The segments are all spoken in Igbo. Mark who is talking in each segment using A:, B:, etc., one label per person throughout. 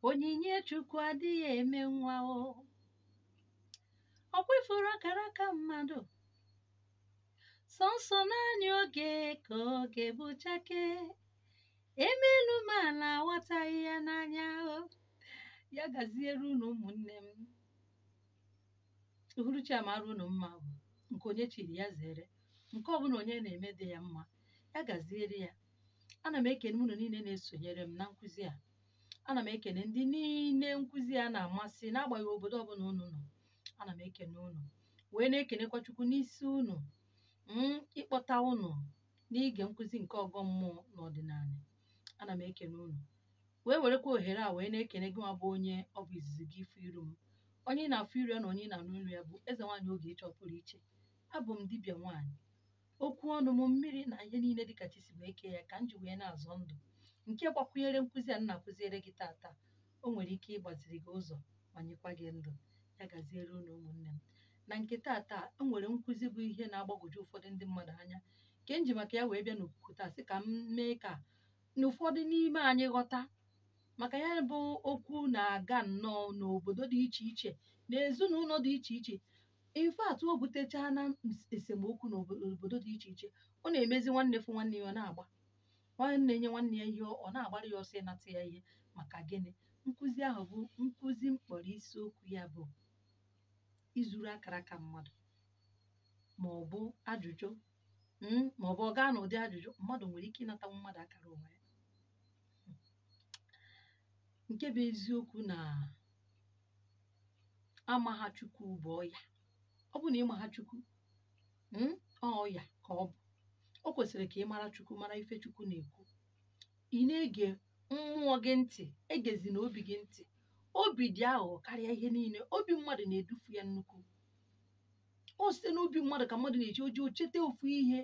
A: onyinye Chukwu adịghị eme nwa o. Ọkwa ifuru akaraka mmadụ sọnsọ naanị oge ka oge bụchake emelu m ala aghọtaghị ya n'anya o. Ya gaziere unu ụmụnne m, uhuruchi amara unu mma bụ nke onye chiri ya zere, nke ọbụla onye na-eme dị ya mma, ya gaziere ya. Ana m ekene unu niile na-esonyere m na nkụzi a. Ana m ekene ndị niile nkụzi a na-amasị n'agbanyeghị obodo ọbụla unu nọ. Ana m ekene unu wee na-ekenekwa Chukwu n'isi unu ịkpọta unu n'ige nkụzi nke ọgọ mmụọ n'ọdịnala. Ana m ekene unu wee werekwa ohere a wee na-ekene gị nwa bụ onye ọ bụ izizi gị ifu iru m, onye na-afụ iru ya na onye na-anụ iru ya bụ eze nwaanyị oge ịchọ pụrụ iche. Abụ m dibịa nwaanyị, okwu ọnụ m mmiri na ihe niile dịka chi si wee kee ya ka m ji wee na-azọ ndụ. Nke gbakwunyere nkụzi a na-akụziere gị tata, o nwere ike ịgbaziri gị ụzọ ma nyekwa gị ndụ. Ya gaziere unu ụmụnne m. Na nke tata o nwere nkụzi bụ ihe na-agbagwoju ụfọdụ ndị mmadụ anya, nke m ji maka ya wee bịa n'okwukwu taa sị ka m mee ka na ụfọdụ n'ime anyị ghọta, maka ya bụ okwu na-aga nnọọ n'obodo dị iche iche na ezinụlọ dị iche iche. In fact, o butechaa na esemokwu n'obodo dị iche iche. Ọ na-emezi nwanne fụ nwanne ya ọ na-agba, nwanne nye nwanne ya ihe ọ na-agbara ya ọsọ ịnata ya ihe. Maka gịnị? Nkụzi ahụ bụ nkụzi mkpọrọ isiokwu ya bụ izuru akaraka mmadụ, ma ọ bụ ajụjụ ma ọ bụ ọ gaa n'ụdị ajụjụ mmadụ nwere ike ịnata mmadụ akara ụwa ya. Nke bụ eziokwu na amaha Chukwu bụ ọya. Ọ bụ na ịmaha Chukwu ọya ka ọ bụ. O kwesịrị ka ị mara Chukwu, mara ife Chukwu na-ekwu. Ị na-ege mmụọ gị ntị, egezi na obi gị ntị. Obi dị aghụghọ karịa ihe niile. Obi mmadụ na-edufu ya nnukwu. O site n'obi mmadụ ka mmadụ na-eji oji ochete ofu ihe,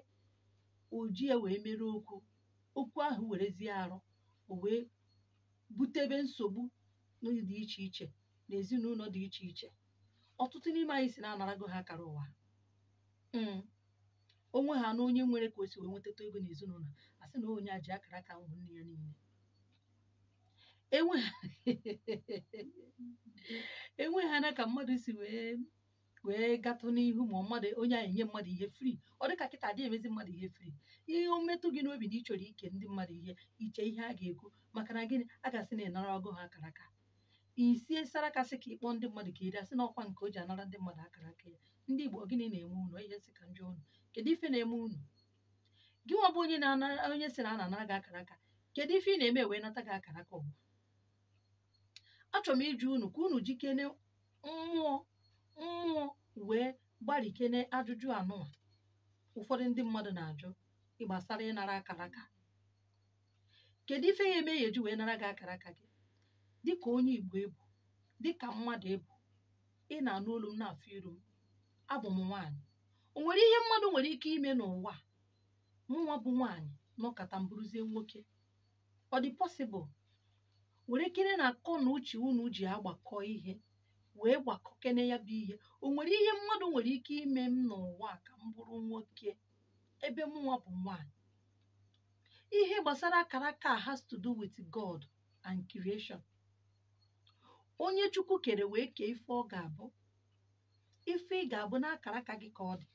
A: oji ya wee mere okwu. Okwu ahụ werezie arụ, o wee butebe nsogbu dị iche iche na ezinụlọ dị iche iche. Ọtụtụ n'ime anyị si na-anarago ha akara ụwa. Onwe ha na onye nwere ka o si wee nwetata ego n'ezinụlọ, a sị na onye a ji akara aka ụmụnne ya niile. Enwe ha na ka mmadụ si wee gatụ n'ihu, ma mmadụ onye ahụ enye mmadụ ihe free. Ọ dịka kịta adịghị emezi mmadụ ihe free. Ihe o metụ gị n'obi na ị chọrọ ike ndị mmadụ ihe iche ihe a ga-ekwu, maka na gịnị? A ga-asị na ịnara ọgụ ha akara aka. Isie saraka sị ka ịkpọ ndị mmadụ ka iri, asị na ọkwa nke o ji anara ndị mmadụ akara aka ya. Ndị Igbo, gịnị na-eme unu? Ihe sị ka njọ unu. Kedu ife na-eme unu? Gị nwa bụ onye sị na a na-anara gị akara aka, kedu ife ị na-eme wee nata gị akara aka ọgwụ? Achọrọ m ịjụ unu ka unu jikene mmụọ wee gbarikene ajụjụ anụnwa ụfọdụ ndị mmadụ na-ajụ ịgbasara ịnara akara aka. Kedu ife ya eme ya eji wee nara gị akara aka gị? Dịka onye Igbo ebu, dịka mmadụ ebu, ị na-anụ olu m na-afụ iru m. Abụ m nwaanyị. O nwere ihe mmadụ nwere ike ime n'ụwa mụnwa bụ nwaanyị nọkọta mbụrụzie nwoke? Ọ dị possible? Were kene na akọ na uche unu ji agbakọ ihe wee gbakọkene ya bụ ihe. O nwere ihe mmadụ nwere ike ime m n'ụwa ka m bụrụ nwoke ebe mụnwa bụ nwaanyị? Ihe gbasara akara aka has to do with God and creation. Onye Chukwu kere wee kee ife ọ ga-abụ. Ife ị ga-abụ n'akara aka gị ka ọ dị.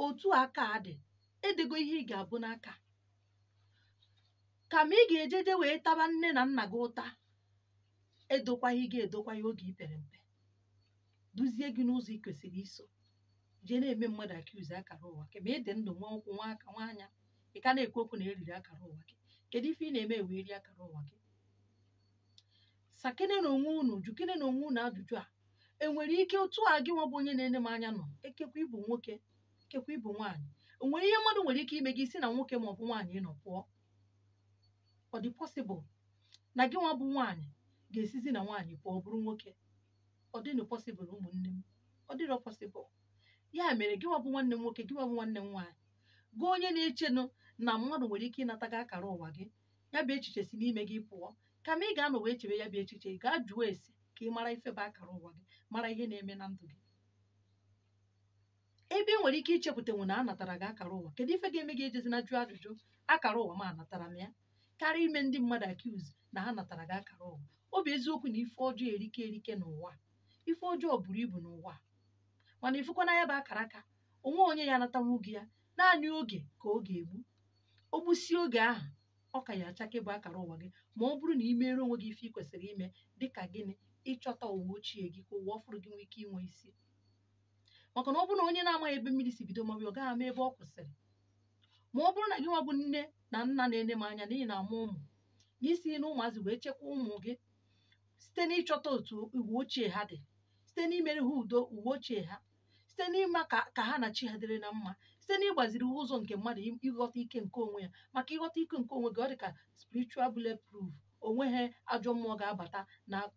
A: Otu aka adị, edego ihe ị ga-abụ n'aka. Ka ma ị ga-ejeje wee taba nne na nna gị ụta, edokwaghị gị edokwaghị oge i pere mpe, duzie gị n'ụzọ ị kwesịrị iso, jee na-eme mmadụ akiuzi akara ụwa gị. Ma ị dị ndụ, nwa ụkwụ, nwa aka, nwa anya, ị ka na-ekwu okwu na eriri akara ụwa gị. Kedu ife ị na-eme wee rie akara ụwa gị? Sakene na onwe unu, jukene na onwe unu ajụjụ a. Enwere ike otu a gị nwa bụ onye na-ene m anya nọ, ekekwa ịbụ nwoke, ekekwa ịbụ nwaanyị. O nwere ihe mmadụ nwere ike ime gị si na nwoke ma ọ bụ nwaanyị nọ pụọ? Ọ dị possible na gị nwa bụ nwaanyị ga-esizi na nwaanyị pụọ bụrụ nwoke? Ọ dịnụ possible ụmụnne m? Ọ dịrọ possible. Ya mere gị nwa bụ nwanne m nwoke, gị nwa bụ nwanne m nwaanyị, gị onye na-echenụ na mmadụ nwere ike ịnata gị akara ụwa gị, ya bụ echiche si n'ime gị pụọ. Kama ị ga-anọ wee chebe ya bụ echiche, ị gaa jụọ ese ka ị mara ife bụ akara ụwa gị, mara ihe na-eme na ndụ gị. Ebe ị nwere ike ichepụtanwu na anatara gị akara ụwa, kedu ife ga-eme gị ejezi na jụọ ajụjụ akara ụwa ma anatara m ya, karịa ime ndị mmadụ accuse na ha natara gị akara ụwa. ọ bụ eziokwu na ife ọjọọ erike n'ụwa, ife ọjọọ buru ibu n'ụwa, mana ifukwana ya bụ akaraka onwe onye ya anatanwu gị ya, naanị oge ka ọ ga-egbu. O gbusie oge ahụ ọ ka ya achake bụ akara ụwa gị, ma ọ bụrụ na ị mere onwe gị ife ị kwesịrị ime dịka gịnị, ịchọta ụwa ochie gị ka ụwa ọfụrụ gị nwee ike inwe isi. maka na ọ bụrụ na onye na-amaghị ebe mmiri si bido maọbụ ọ gaghị ama ebe ọ kwụsịrị. Ma ọ bụrụ na gị nwa bụ nne na nna na-ene m anya n'ihi na amụ ụmụ na isi na ụmụazị wee chekwa ụmụ gị site n'ịchọta otu uwe ochie ha dị, site n'imere ha udo uwe ochie ha, site n'ime ka ha na chi ha dịrị na mma, site n'ịgbaziri ụzọ nke mmadụ ịghọta ike nke onwe ya. Maka ịghọta ike nke onwe gị ọ dị ka spiritual bulletproof, onweghị ajọ mmụọ ga-abata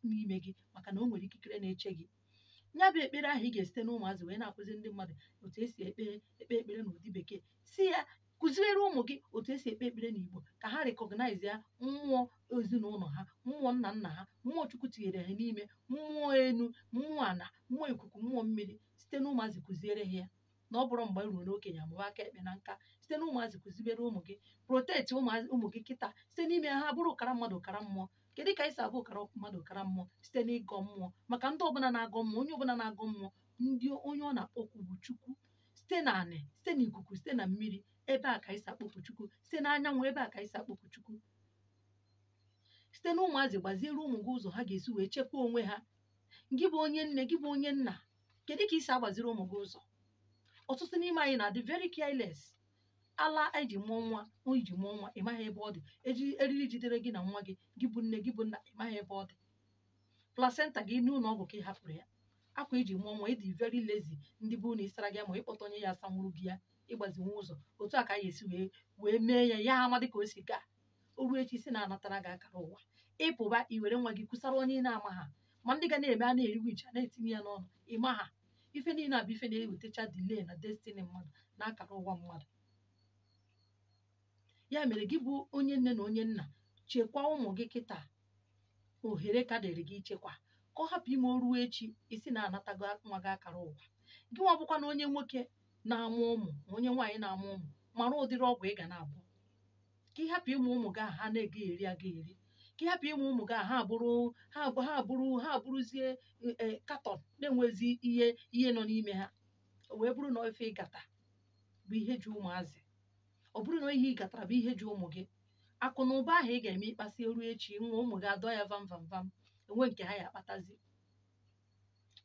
A: n'ime gị maka na o nwere ikikere na-eche gị. Ya bụ ekpere ahụ ị ga-esite n'ụmụazị wee na-akụzi ndị mmadụ otu esi ekpe ekpere n'ụdị bekee, si ya kụziere ụmụ gị otu esi ekpe ekpere n'Igbo ka ha rekọgnaiz ya mmụọ ezinụlọ ha, mmụọ nna nna ha, mmụọ Chukwu tinyere ha n'ime, mmụọ enu, mmụọ ana, mmụọ ikuku, mmụọ mmiri. Site n'ụmụazị kụziere ha ya, na ọ bụrụ mgbe ruo n'okenye amụba aka ekpe na nka. Site n'ụmụazị kụziere ụmụ gị, proteti ụmụ gị kịta site n'ime ha bụrụ ụkara mmadụ ụkara mmụọ. Kedu ka anyị si abụ ụkara mmadụ ụkara mmụọ? Site n'ịgọ mmụọ. Maka ndị ọbụla na-agọ mmụọ, onye ọbụla na-agọ mmụọ, onye ọ na-akpọkwu bụ Chukwu. Site na anị, site n'ikuku, site na mmiri, ebe a ka anyị si akpọkwu Chukwu. Site n'anyanwụ, ebe a ka anyị si akpọkwu Chukwu. Site n'ụmụazị gbaziere ụmụ gị ụzọ ha ga-esi wee chekwaa onwe ha. Gị bụ onye nne, gị bụ onye nna, kedu ka isi agbaziri ụmụ gị ụzọ? Ọtụtụ n'ime anyị na-adị very careless. Ala eji mụọ nwa, iji mụọ nwa ịmaghị ebe ọ dị, eriri jidere gị na nwa gị, gị bụ nne, gị bụ nna, ịmaghị ebe ọ dị. Placenta gị n'ụlọ ọgwụ ka ị hapụrụ ya. Akwa eji mụọ nwa ịdị very lazy, ndị bụ na ịsara gị ma ịkpọta onye ya asanwuru gị ya, ịgbazinwe ụzọ. Otu a ka anyị esi wee mee ya ya ama dị ka o si gaa. O ruo echi si na-anatara gị akara ụwa, ịpụba iwere nwa gị kwụsara onye na-ama ha, ma ndị ga na-eme a na-eriwe iche na-etinye ya n'ọnụ ịma ha. Ife niile abụ ife na-ewetacha delay na destiny mmadụ na akara ụwa mmadụ. Ya mere gị bụ onye nne na onye nna, chekwaa ụmụ gị kịta. Ohere ka dịrị gị ichekwa ka ọ hapụ ime oruo echi isi na-anatago nwa gị akara ụwa. Gị nwa bụkwa na onye nwoke na-amụ ụmụ ma onye nwaanyị na-amụ ụmụ, mara ụdịrị ọgwụ ị ga na-abụ ka ị hapụ ịmụ ụmụ gị ahụ ha na-ege eri aga eri, ka ị hapụ ịmụ ụmụ gị ahụ ha abụrụzie katọn na-enwezi ihe nọ n'ime ha. O wee bụrụ na ife ịgata bụ ihe ji ụmụazị, ọ bụrụ na ihe ị gatara bụ ihe ji ụmụ gị, akụ na ụba ahụ ị ga-eme ịkpasị ruo echi nwa ụmụ gị adọ ya vam vam vam, enwe nke ha ya akpatazi.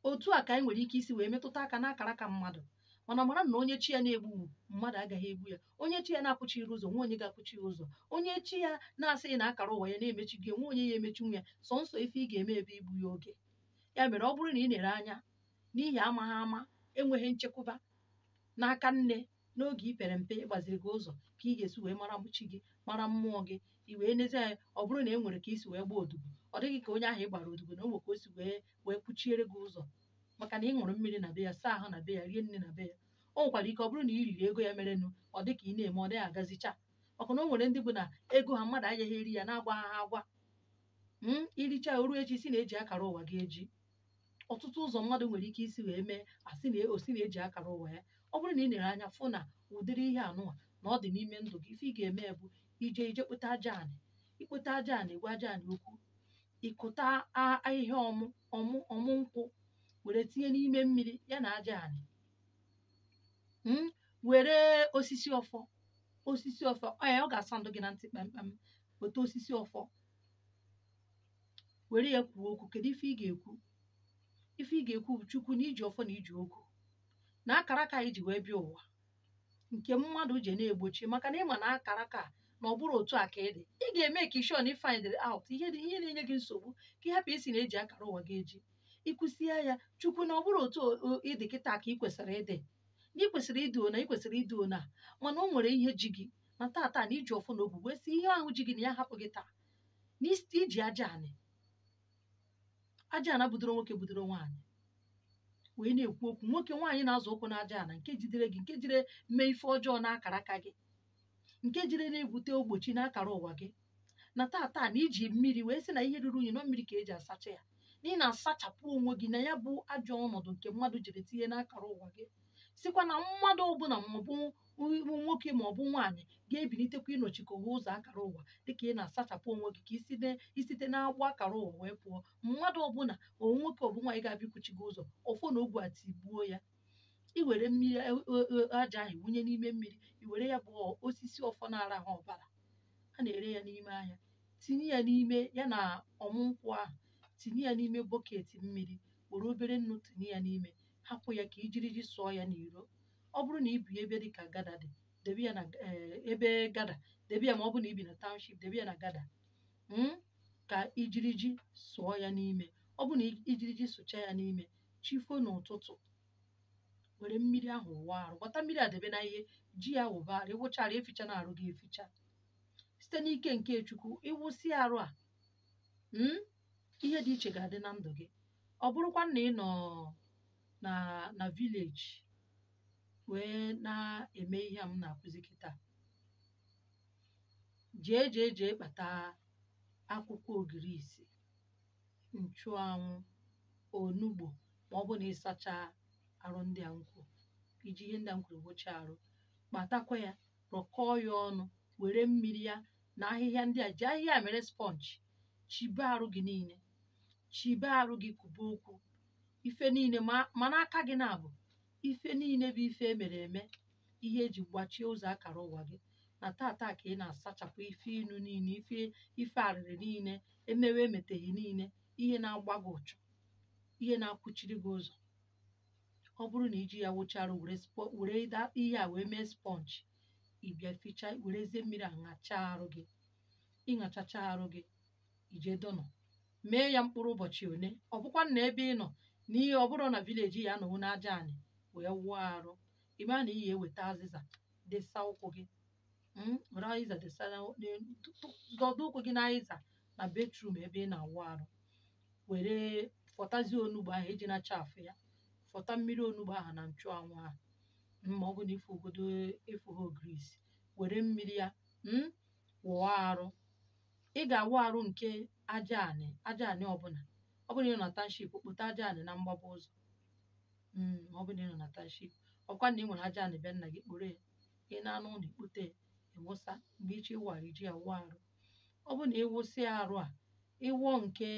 A: Otu a ka anyị nwere ike isi wee metụta aka n'akara ka mmadụ, mana mara na onye chi ya na-egbu mmadụ agaghị egbu ya. Onye chi ya na-akwụchiri ụzọ nwa onye ga-akwụchi ụzọ. Onye chi ya na-asịghị na akara ụwa ya na-emechi gị nwa onye ya emechi nwa ya. Sọnsọ ife ị ga-eme ebe igbu ya oge. Ya mere ọ bụrụ na ị na-ere anya n'ihi amaghị ama, enweghị nchekwaba n'aka nne n'oge i pere mpe ịgbaziri gị ụzọ ka ị ga-esi wee mara chi gị, mara mmụọ gị, i wee nezie anya. Ọ bụrụ na e nwere ka isi wee gbaa odibo, ọ dịghị ka onye ahụ ị gbara odibo na o nwere ka o si wee kwuchiere gị ụzọ, maka na ị ṅụrụ mmiri na be ya, saa ahụ na be ya, rie nne na be ya. O nwekwara ike ọ bụrụ na i riri ego ya merenụ ọ dị ka ị na-eme ọ dịghị agazicha, maka na o nwere ndị bụ na ego ha mmadụ agaghị eri ya na-agwa ha agwa. Iricha oru echi si na-eji akara ụwa gị eji. Ọtụtụ ụzọ mmadụ nwere ike isi wee mee asị na osi na-eji akara ụwa ya. Ọ bụrụ na ị na-ere anya fụ na ụdịrị ihe anụnwa na ọ dị n'ime ndụ gị, ife ị ga-eme bụ ije kpota aja anị, ikpota aja anị, egwe aja anị okwu, ịkụta ahịhịa ọmụ nkwụ were tinye n'ime mmiri ya na aja anị, were osisi ọfọ ọ ga-asa ndụ gị na ntị kpamkpam. Weta osisi ọfọ were ya kwuo okwu. Kedu ife ị ga-ekwu? Ife ị ga-ekwu bụ Chukwu na iji ọfọ na iji ogu na akara ka anyị ji wee bịa ụwa nke mmadụ ji na-egbochi, maka na ịma na akara ka na ọ bụrụ otu a ka ị dị. Ị ga-eme ka ishon find out ihe na-enye gị nsogbu ka ị hapụ isi na-eji akara ụwa gị eji. Ịkwụsie ya Chukwu na ọ bụrụ otu ịdị kịta ka ị kwesịrị ịdị, na ị kwesịrị ịdị ona, ị kwesịrị ịdị ona, mana o nwere ihe ji gị na tata na iji ọfọ na ogu wee si ihe ahụ ji gị na ya hapụ gị taa na iji aja ana budoro nwoke budoro nwaanyị wee na-ekwu okwu. Nwoke nwaanyị na-azụ ụkwụ na aja ana nke jidere gị, nke jire mee ife ọjọọ n'akara aka gị, nke jire na-ebute ogbochi n'akara ụwa gị, na tata na iji mmiri wee sị na ihe ruru unyi nọ mmiri ka eji asacha ya, na ị na-asachapụ onwe gị na ya bụ ajọ ọnọdụ nke mmadụ jiri tinye n'akara ụwa gị. Sikwa na mmadụ ọbụla maọbụ nwoke ma ọ bụ nwaanyị ga-ebilitekwa ịnọchikọwa ụzọ akara ụwa dịka ị na-asachapụ onwe gị ka isite na-agbụ akara ụwa wee pụọ. Mmadụ ọbụla nwoke ọbụ nwaanyị ga-abịakwuchi gị ụzọ ọfọ na ogwu atigbuo ya. I were mmiri aja ahụ wunye n'ime mmiri, i were ya bụ osisi ọfọ na-ara ha ọbara, a na-ere ya n'ime ahịa, tinye ya n'ime ya na ọmụ nkwụ ahụ, tinye ya n'ime bọket mmiri, were obere nnu tinye ya n'ime, hapụ ya ka ijiriji sụọ ya n'iro. Ọ bụrụ na ibi ebe dịka gada dị, debe ya na ebe gada, debe ya ma ọ bụ na ibi na township, debe ya na gada ka ijiriji sụọ ya n'ime. Ọ bụ na ijiriji sụcha ya n'ime, chifo n'ụtụtụ were mmiri ahụ wụọ arụ, gbata mmiri a debe na ihe, ji ya wụba arụ, ịwụchara eficha na arụ gị eficha. Site n'ike nke Chukwu, ịwụsị arụ a ihe dị iche ga-adị na ndụ gị. Ọ bụrụkwa na ị nọ na village wee na-eme ihe a m na-akụzi gị taa, jee kpata akwụkwọ ogirisi, nchụanwụ, onugbo, ma ọ bụ na ịsacha arụ ndị a nkwu, iji ihe ndị a nkwuru gbochie arụ, kpatakwa ya, rọkọọ ya ọnụ, were mmiri ya na ahịhịa ndị a, ji ahịhịa mere sponge, chibe arụ gị niile, chibe arụ gị kube okwu, ife niile ma n'aka gị na-abụ ife niile bụ ife emere eme, ihe eji gbachie ụzọ akara ụwa gị. Na tata ka ị na-asachapụ ife inu niile, ife arịrị niile, emewe emeteghị niile, ihe na-agba gị ụchụ, ihe na-akwụchiri gị ụzọ. Ọ bụrụ na iji ya wụcharụ were ihe a wee mee sponge, ịbịa ficha, werezie mmiri a ṅachaa arụ gị. Ịṅachacha arụ gị, ije dọnọ mee ya mkpụrụ ụbọchị one. Ọ bụkwa na ebe ị nọ n'ihe ọ bụrụ na vileji ya anọwụ n'aja anị wee wụọ arụ, ịma na iyi eweta azịza desa ụkwụ gị, were azịza desa dọdụ ụkwụ gị na azịza na bedroom ebe ị na-awụ arụ. Were fọtazie onugbo ahụ eji na-acha afụ ya, fọta mmiri onugbo ahụ na nchụanwụ ahụ, ma ọ bụ na ịfụ ha ogirisi, were mmiri ya wụọ arụ. Ị ga-awụ arụ nke aja anị ọbụla. Ọ bụrụ na ị nọ na township, kpota aja anị na mgbaba ụzọ. Ma ọ bụ na ị nọ na township, ọkwa na ị nwere aja anị be nna gị, kporo ya, ị na-anụ ụlọ ikpote ya, ịwụsa, mgbe ịchọ ịwụ arụ iji ya wụọ arụ. Ọ bụ na ịwụsị arụ a, ịwụọ nke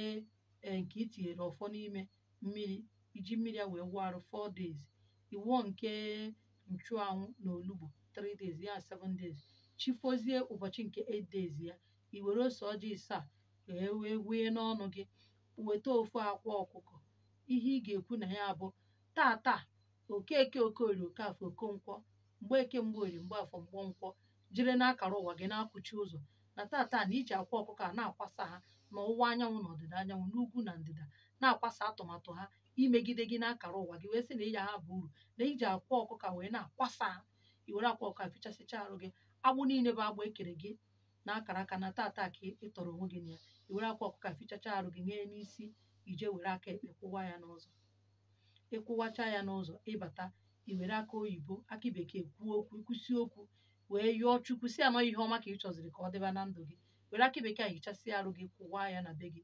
A: itinyere ọfọ n'ime mmiri, iji mmiri ya wee wụọ arụ 4 days, ịwụọ nke nchụanwụ na olugbo 3 days, ya 7 days, chifozie ụbọchị nke 8 days ya, i were ose ọjị isaa wee wee n'ọnụ gị, weta ofu akwa ọkụkọ. Ihe ị ga-ekwu na ya bụ tata Okeke, Okorie, Okafọ, Okonkwọ, Mgbeke, Mgbeorie, Mgbafọ, Mgbonkwo, jiri n'akara ụwa gị na-akwụchi ụzọ. Na tata na iji akwa ọkụkọ a na-akwasa ha n'ọwụwa anyanwụ na ọdịda anyanwụ, n'ugwu na ndịda, na-akwasa atụmatụ ha imegide gị n'akara ụwa gị, wee sị na iji ha bụ uru, na iji akwa ọkụkọ wee na-akwasa ha. I were akwa ọkụkọ fichasịcha arụ gị, agbụ niile bụ agbụ ekere gị na akara aka na tata ka ị tọrọ onwe gị na ya. I were akwa ọkụkọ fichacha arụ gị, nye n'isi, ije were aka ekpe kwụwa ya n'ụzọ. Ịkwụwacha ya n'ụzọ, ịbata, i were aka oyibo, akị bekee kwuo okwu, ikwusi okwu, wee yọọ Chukwu, si anọ ihe ọma ka ị chọziri ka ọ dịba na ndụ gị. Were akị bekee hichasị arụ gị, kwụwa ya na be gị.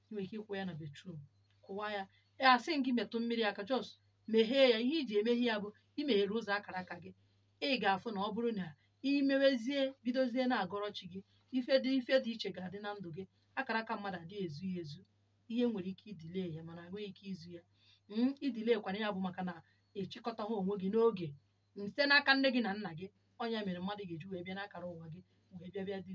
A: I nwere ike ịkwụ ya na bedroom, kwụwa ya. Asị gị metụ mmiri aka, jos meghee ya. Ihe iji emeghe ya bụ imeghere ụzọ akara aka gị. Ị ga-afụ na ọ bụrụ na imewezie, bidozie na-agọrọ chi gị, ife dị iche ga-adị na ndụ gị. Akara aka mmadụ adịghị ezu ya ezu. Ihe nwere ike idile ya, mana enweghị ike izu ya. Idile kwana ya bụ maka na ịchịkọtaghị onwe gị n'oge site n'aka nne gị na nna gị. Ọnya mere mmadụ ga-eji wee bịa n'akara ụwa gị wee bịa dile.